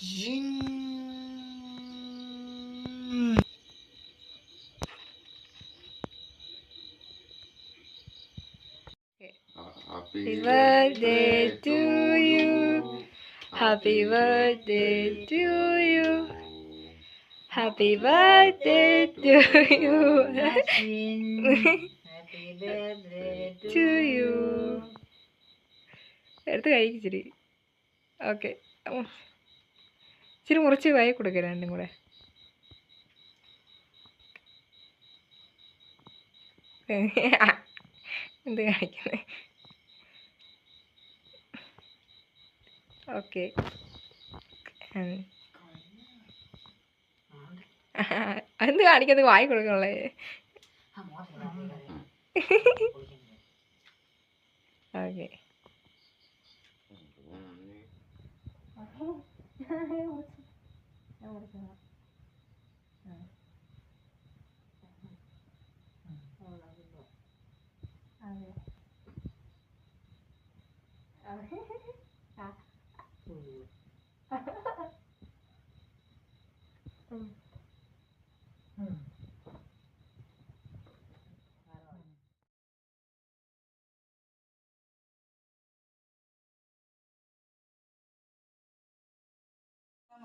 Happy birthday to you. Happy birthday to you. Happy birthday to you. Happy birthday to you. എടുത്ത് കഴിച്ചിരി. Okay, ഇച്ചിരി മുറിച്ച് വായി കൊടുക്കുക രണ്ടും കൂടെ. എന്ത് കാണിക്കുന്നത്? ഓക്കെ, എന്ത് കാണിക്കുന്നത്? വായി കൊടുക്കണല്ലേ? ഓക്കെ,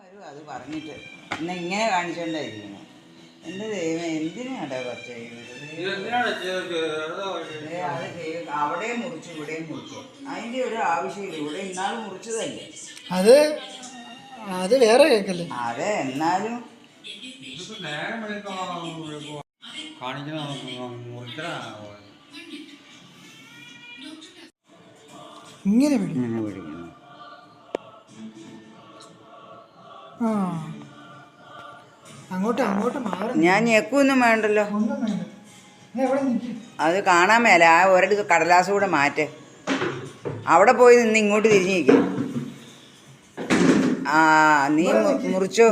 വരും അത് പറഞ്ഞിട്ട് പിന്നെ ഇങ്ങനെ കാണിച്ചോണ്ടായിരിക്കണം. എൻ്റെ ദൈവം എന്തിനാണ് കുറച്ച് അത് അവിടെയും മുറിച്ചു ഇവിടെയും മുറിച്ചു. അതിൻ്റെ ഒരു ആവശ്യമില്ല. ഇവിടെ ഇന്നാളും മുറിച്ചതല്ലേ അത് വേറെ കേക്കല്ലേ? അതെ, എന്നാലും ഇങ്ങനെ പിടിക്കണം. ആ, അങ്ങോട്ട് മാറി. ഞാൻ ഞെക്കൊന്നും വേണ്ടല്ലോ, അത് കാണാൻ മേല. ആ ഒരിടത്ത് കടലാസ് കൂടെ മാറ്റ്. അവിടെ പോയി നിന്ന് ഇങ്ങോട്ട് തിരിഞ്ഞു നിൽക്കും. ആ, നീ മുറിച്ചോ.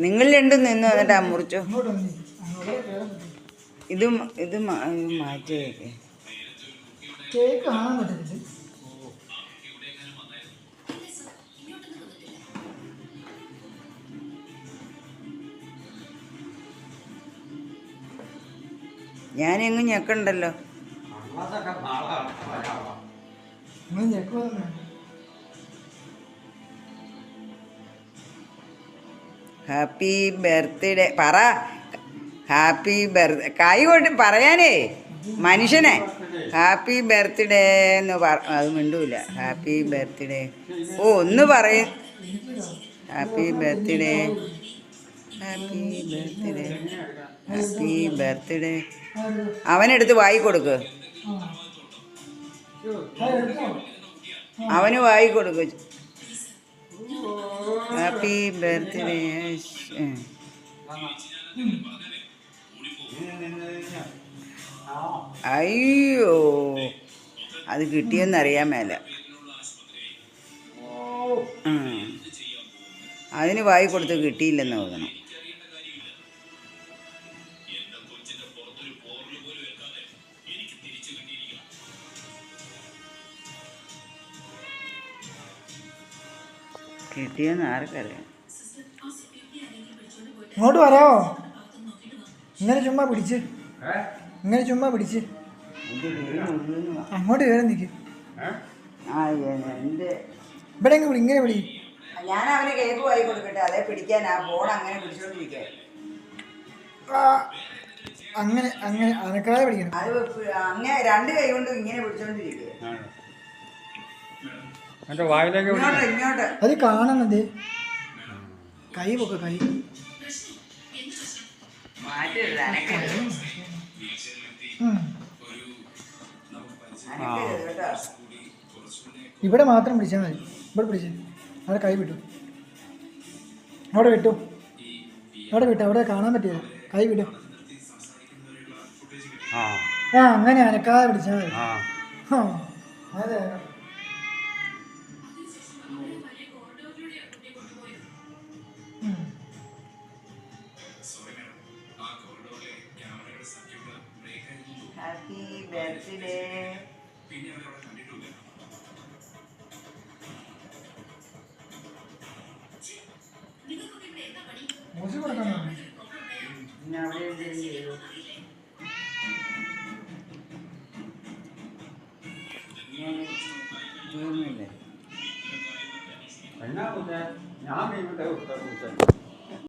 നിങ്ങൾ രണ്ടും നിന്ന് വന്നിട്ടാ മുറിച്ചോ. ഇത് മാറ്റി വെക്കേ. കേക്ക് കാണാൻ പറ്റത്തില്ല. ഞാനെങ്ങും ഞെക്കണ്ടല്ലോ. ഹാപ്പി ബർത്ത്ഡേ പറ. ഹാപ്പി ബർത്ത് കൈ കൊണ്ട് പറയാനേ മനുഷ്യനെ. ഹാപ്പി ബർത്ത്ഡേ എന്ന് അത് മിണ്ടൂല. Happy birthday. ഓ, ഒന്ന് പറയും. Happy birthday, happy birthday, happy birthday. അവനെടുത്ത് വായി കൊടുക്ക്. അവന് വായി കൊടുക്ക്. Happy birthday. അയ്യോ, അത് കിട്ടിയെന്നറിയാൻ മേല. അതിന് വായി കൊടുത്ത് കിട്ടിയില്ലെന്ന് തോന്നണം. കിട്ടിയെന്ന് ആർക്കറിയാം. ഇങ്ങോട്ട് വരാമോ? ഇങ്ങനെ ചുമ്മാ പിടിച്ച് അങ്ങോട്ട് കയറി നിൽക്കും. ഇവിടെ ഇങ്ങനെ വിളി. ഞാൻ അവന് കേക്ക് വായി കൊടുക്കട്ടെ. അതേ പിടിക്കാൻ ആ ഫോൺ അങ്ങനെ പിടിച്ചോണ്ടിരിക്കുക. അങ്ങനെ അനക്കാതെ പിടിക്കണം. അത് അങ്ങനെ രണ്ട് കൈ കൊണ്ടും ഇങ്ങനെ പിടിച്ചോണ്ടിരിക്കുക. ഇങ്ങോട്ട് അത് കാണണത്. കൈ പൊക്ക, കൈ ഇവിടെ മാത്രം പിടിച്ചാൽ മതി. ഇവിടെ പിടിച്ച് അവിടെ കൈ വിട്ടു. അവിടെ വിട്ടു. അവിടെ കാണാൻ പറ്റിയത്. കൈ വിട്ടു. ആ, അങ്ങനെ അനക്കാതെ പിടിച്ചാൽ മതി. അതെ. Happy birthday. പിന്നെ അവിടെ എന്തെങ്കിലും ചെയ്തു. തീർന്നില്ലേ? എന്നാ ഞാൻ ഇവിടെ